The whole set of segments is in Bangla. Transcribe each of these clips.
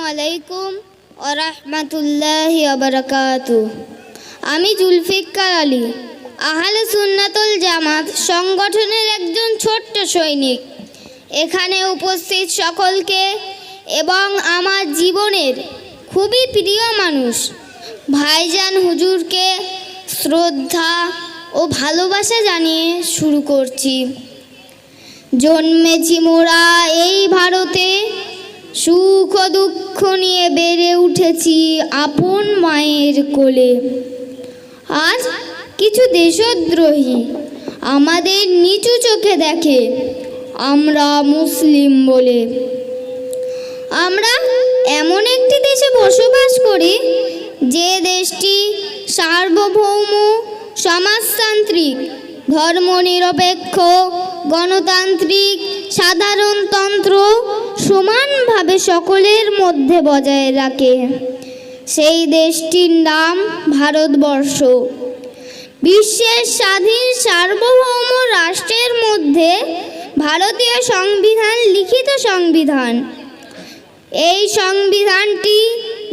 আলাইকুম ওয়া রাহমাতুল্লাহি ওয়া বারাকাতুহু। আমি জুলফিকার আলী, আহলে সুন্নাতুল জামাত সংগঠনের একজন ছোট্ট সৈনিক। এখানে উপস্থিত সকলকে এবং আমার জীবনের খুবই প্রিয় মানুষ ভাইজান হুজুরকে শ্রদ্ধা ও ভালোবাসা জানিয়ে শুরু করছি। জন্মেছি মোরা এই ভারতে, সুখ ও দুঃখ নিয়ে বেড়ে উঠেছি আপন মায়ের কোলে। আজ কিছু দেশদ্রোহী আমাদের নিচু চোখে দেখে আমরা মুসলিম বলে। আমরা এমন একটি দেশে বসবাস করি যে দেশটি সার্বভৌম, সমাজতান্ত্রিক, ধর্মনিরপেক্ষ, গণতান্ত্রিক, সাধারণতন্ত্র সমানভাবে সকলের মধ্যে বজায় রাখে। সেই দেশটির নাম ভারতবর্ষ। বিশ্বের স্বাধীন সার্বভৌম রাষ্ট্রের মধ্যে ভারতীয় সংবিধান লিখিত সংবিধান। এই সংবিধানটি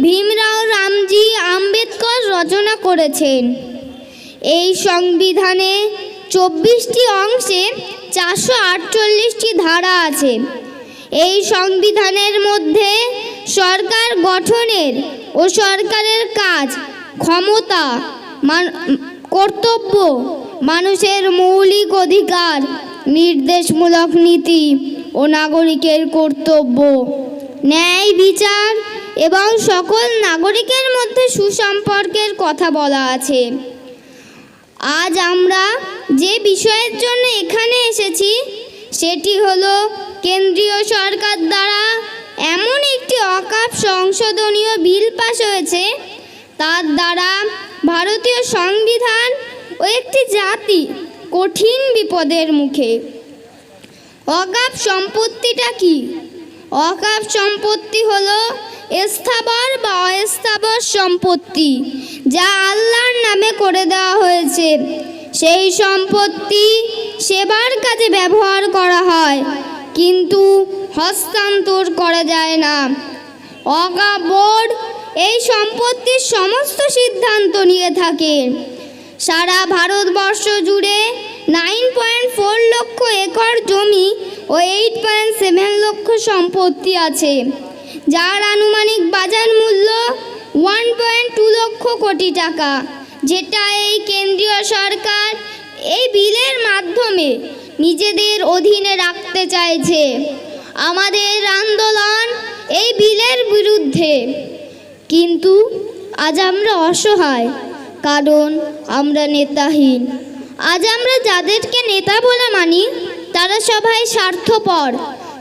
ভীমরাও রামজি আম্বেদকর রচনা করেছেন। এই সংবিধানে 24টি অংশে 448টি ধারা আছে। এই সংবিধানের মধ্যে সরকার গঠনের ও সরকারের কাজ, ক্ষমতা, কর্তব্য, মানুষের মৌলিক অধিকার, নির্দেশমূলক নীতি ও নাগরিকের কর্তব্য, ন্যায় বিচার এবং সকল নাগরিকের মধ্যে সুসম্পর্কের কথা বলা আছে। আজ আমরা যে বিষয়ের জন্য এখানে এসেছি সেটি হলো কেন্দ্রীয় সরকার দ্বারা এমন একটি অকাপ সংশোধনীয় বিল পাস হয়েছে, তার দ্বারা ভারতীয় সংবিধান ও একটি জাতি কঠিন বিপদের মুখে। অকাপ সম্পত্তিটা কি? অকাপ সম্পত্তি হলো স্থাবর বা অস্থাবর সম্পত্তি, যা আল্লাহর নামে করে দেওয়া হয়েছে। সেই সম্পত্তি সেবার কাজে ব্যবহার করা হয়, কিন্তু হস্তান্তর করা যায় না। ওয়াকফ বোর্ড এই সম্পত্তির সমস্ত সিদ্ধান্ত নিয়ে থাকে। সারা ভারতবর্ষ জুড়ে 9.4 লক্ষ একর জমি ও 8.7 লক্ষ সম্পত্তি আছে, যার আনুমানিক বাজার মূল্য 1.2 লক্ষ কোটি টাকা, যেটা এই কেন্দ্রীয় সরকার এই বিলের মাধ্যমে নিজেদের অধীনে রাখতে চাইছে। আমাদের আন্দোলন এই বিলের বিরুদ্ধে, কিন্তু আজ আমরা অসহায়, কারণ আমরা নেতাহীন। আজ আমরা যাদেরকে নেতা বলে মানি তারা সবাই স্বার্থপর।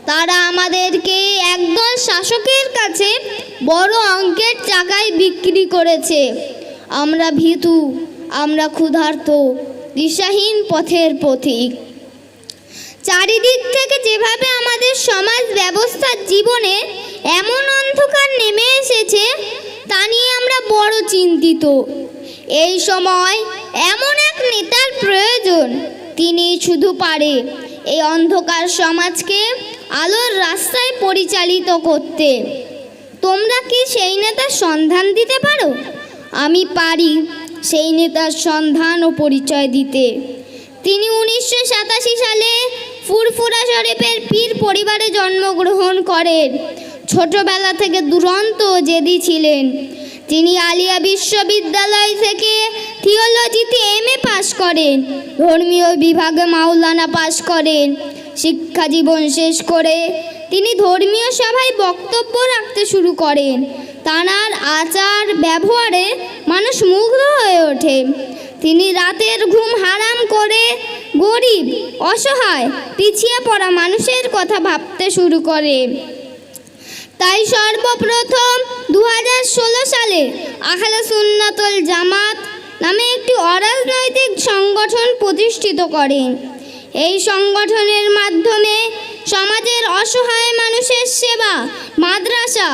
তারা আমাদেরকে একদল শাসকের কাছে বড় অঙ্কের টাকায় বিক্রি করেছে। আমরা ভীতু, আমরা ক্ষুধার্ত, দিশাহীন পথের পথিক। চারিদিক থেকে যেভাবে আমাদের সমাজ ব্যবস্থার জীবনে এমন অন্ধকার নেমে এসেছে তা নিয়ে আমরা বড় চিন্তিত। এই সময় এমন এক নেতার প্রয়োজন, তিনি শুধু পারে এই অন্ধকার সমাজকে আলোর রাস্তায় পরিচালিত করতে। তোমরা কি সেই নেতার সন্ধান দিতে পারো? আমি পারি সেই নেতার সন্ধান ও পরিচয় দিতে। তিনি 1987 সালে ফুরফুরা শরীফের পীর পরিবারে জন্মগ্রহণ করেন। ছোটবেলা থেকে দুরন্ত জেদি ছিলেন। তিনি আলিয়া বিশ্ববিদ্যালয় থেকে থিওলজিতে MA পাশ করেন। ধর্মীয় বিভাগে মাওলানা পাশ করেন। শিক্ষা জীবন শেষ করে তিনি ধর্মীয় সভায় বক্তব্য রাখতে শুরু করেন। তাঁর আচার ব্যবহারে মানুষ মুগ্ধ হয়ে ওঠে। তিনি রাতের ঘুম হারাম করে গরিব, অসহায়, পিছিয়ে পড়া মানুষের কথা ভাবতে শুরু করে। তাই সর্বপ্রথম 2016 সালে আহলে সুন্নাতুল জামাত নামে একটি অরাজনৈতিক সংগঠন প্রতিষ্ঠিত করেন। এই সংগঠনের মাধ্যমে সমাজের অসহায় মানুষের সেবা, মাদ্রাসা,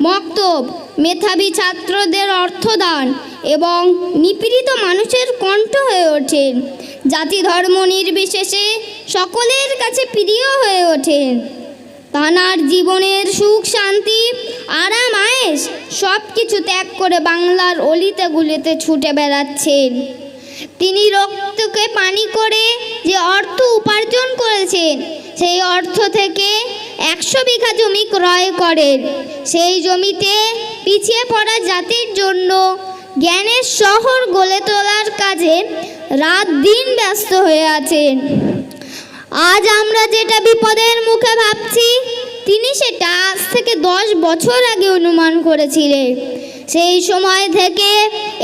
মক্তব, মেধাবী ছাত্রদের অর্থদান এবং নিপীড়িত মানুষের কণ্ঠ হয়ে ওঠেন। জাতি ধর্ম নির্বিশেষে সকলের কাছে প্রিয় হয়ে ওঠেন। তাঁর জীবনের সুখ শান্তি আরাম কিছু ত্যাগ করে বাংলার অলিতে গুলিতে ছুটে বেড়াচ্ছেন। তিনি রক্তকে পানি করে যে অর্থ উপার্জন করেছেন, সেই অর্থ থেকে 100 বিঘা জমি ক্রয় করেন। সেই জমিতে পিছিয়ে পড়া জাতির জন্য জ্ঞানের শহর গড়ে তোলার কাজে রাত দিন ব্যস্ত হয়ে আছেন। আজ আমরা যেটা বিপদের মুখে ভাবছি, তিনি সেটা আজ থেকে 10 বছর আগে অনুমান করেছিলেন। সেই সময় থেকে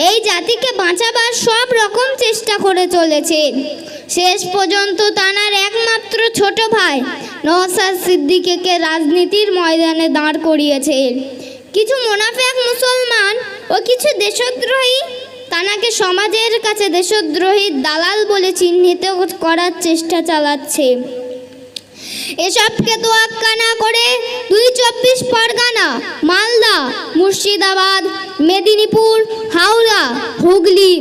এই জাতিকে বাঁচাবার সব রকম চেষ্টা করে চলেছেন। শেষ পর্যন্ত তানার একমাত্র ছোট ভাই নওশাদ সিদ্দিকীকে রাজনীতির ময়দানে দাঁড় করিয়েছেন। কিছু মুনাফেক মুসলমান ও কিছু দেশদ্রোহী তানাকে সমাজের কাছে দেশদ্রোহীর দালাল বলে চিহ্নিত করার চেষ্টা চালাচ্ছে। এসবকে তোয়াক্কা না করে 24 পরগনা, মালদা, মুর্শিদাবাদ, মেদিনীপুর, হাওড়া, হুগলি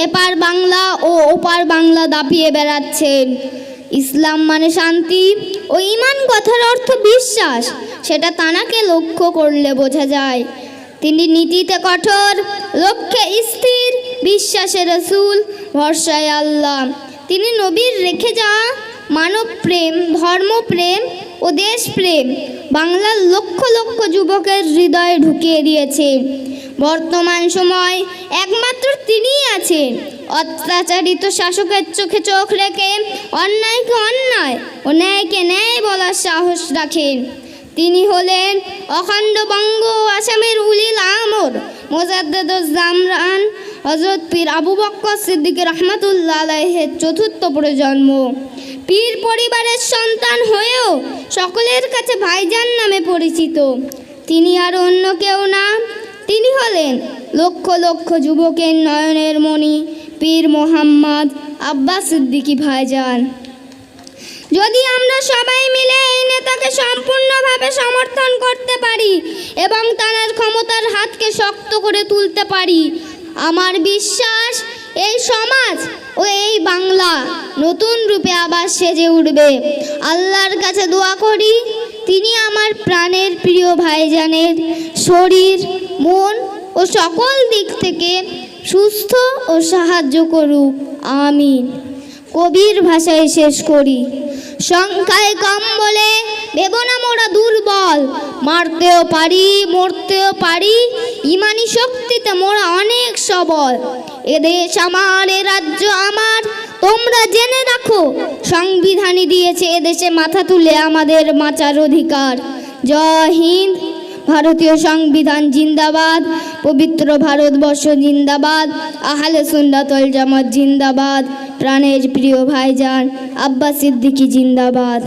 এপার বাংলা ও ওপার বাংলা দাপিয়ে বেড়াচ্ছেন। ইসলাম মানে শান্তি ও ঈমান কথার অর্থ বিশ্বাস, সেটা তানাকে লক্ষ্য করলে বোঝা যায়। তিনি নীতিতে কঠোর, লক্ষ্যে স্থির, বিশ্বাসে রসুল, ভরসায় আল্লাহ। তিনি নবীর রেখে যাওয়া মানব প্রেম, ধর্মপ্রেম ও দেশপ্রেম বাংলার লক্ষ লক্ষ যুবকের হৃদয়ে ঢুকিয়ে দিয়েছে। বর্তমান সময় একমাত্র তিনিই আছেন অত্যাচারিত শাসকের চোখে চোখ রেখে অন্যায়কে অন্যায় ও ন্যায়কে ন্যায় বলার সাহস রাখেন। তিনি হলেন অখণ্ড বঙ্গ ও আসামের উলিল আমর মোজাদ্দেদুজ জামরান হযরত পীর আবু বকর সিদ্দিক রহমাতুল্লাহ আলাইহির চতুর্থ প্রজন্ম। পীর পরিবারের সন্তান হয়েও সকলের কাছে ভাইজান নামে পরিচিত। তিনি আর অন্য কেউ না, তিনি হলেন লক্ষ লক্ষ যুবকের নয়নের মণি পীর মোহাম্মদ আব্বাস সিদ্দিকী ভাইজান। যদি আমরা সবাই মিলে এই নেতাকে সম্পূর্ণভাবে সমর্থন করতে পারি এবং তার ক্ষমতার হাতকে শক্ত করে তুলতে পারি, আমার বিশ্বাস এই সমাজ ও এই বাংলা নতুন রূপে আবার সেজে উঠবে। আল্লাহর কাছে দোয়া করি তিনি আমার প্রাণের প্রিয় ভাইজানের শরীর, মন ও সকল দিক থেকে সুস্থ ও সাহায্য করুক, আমিন। কবির ভাষায় শেষ করি। সংখ্যায় কম বলে ভেবো না মোরা দুর্বল, মারতেও পারি মরতেও পারি, ইমানি শক্তিতে মোরা অনেক সবল। এদেশ আমার, এ রাজ্য আমার, তোমরা জেনে রাখো সংবিধানই দিয়েছে এদেশে মাথা তুলে আমাদের বাঁচার অধিকার। জয় হিন্দ। ভারতীয় সংবিধান জিন্দাবাদ, পবিত্র ভারতবর্ষ জিন্দাবাদ, আহলে সুন্নাত ওয়াল জামাত জিন্দাবাদ, প্রাণের প্রিয় ভাইজান আব্বাস সিদ্দিকী জিন্দাবাদ।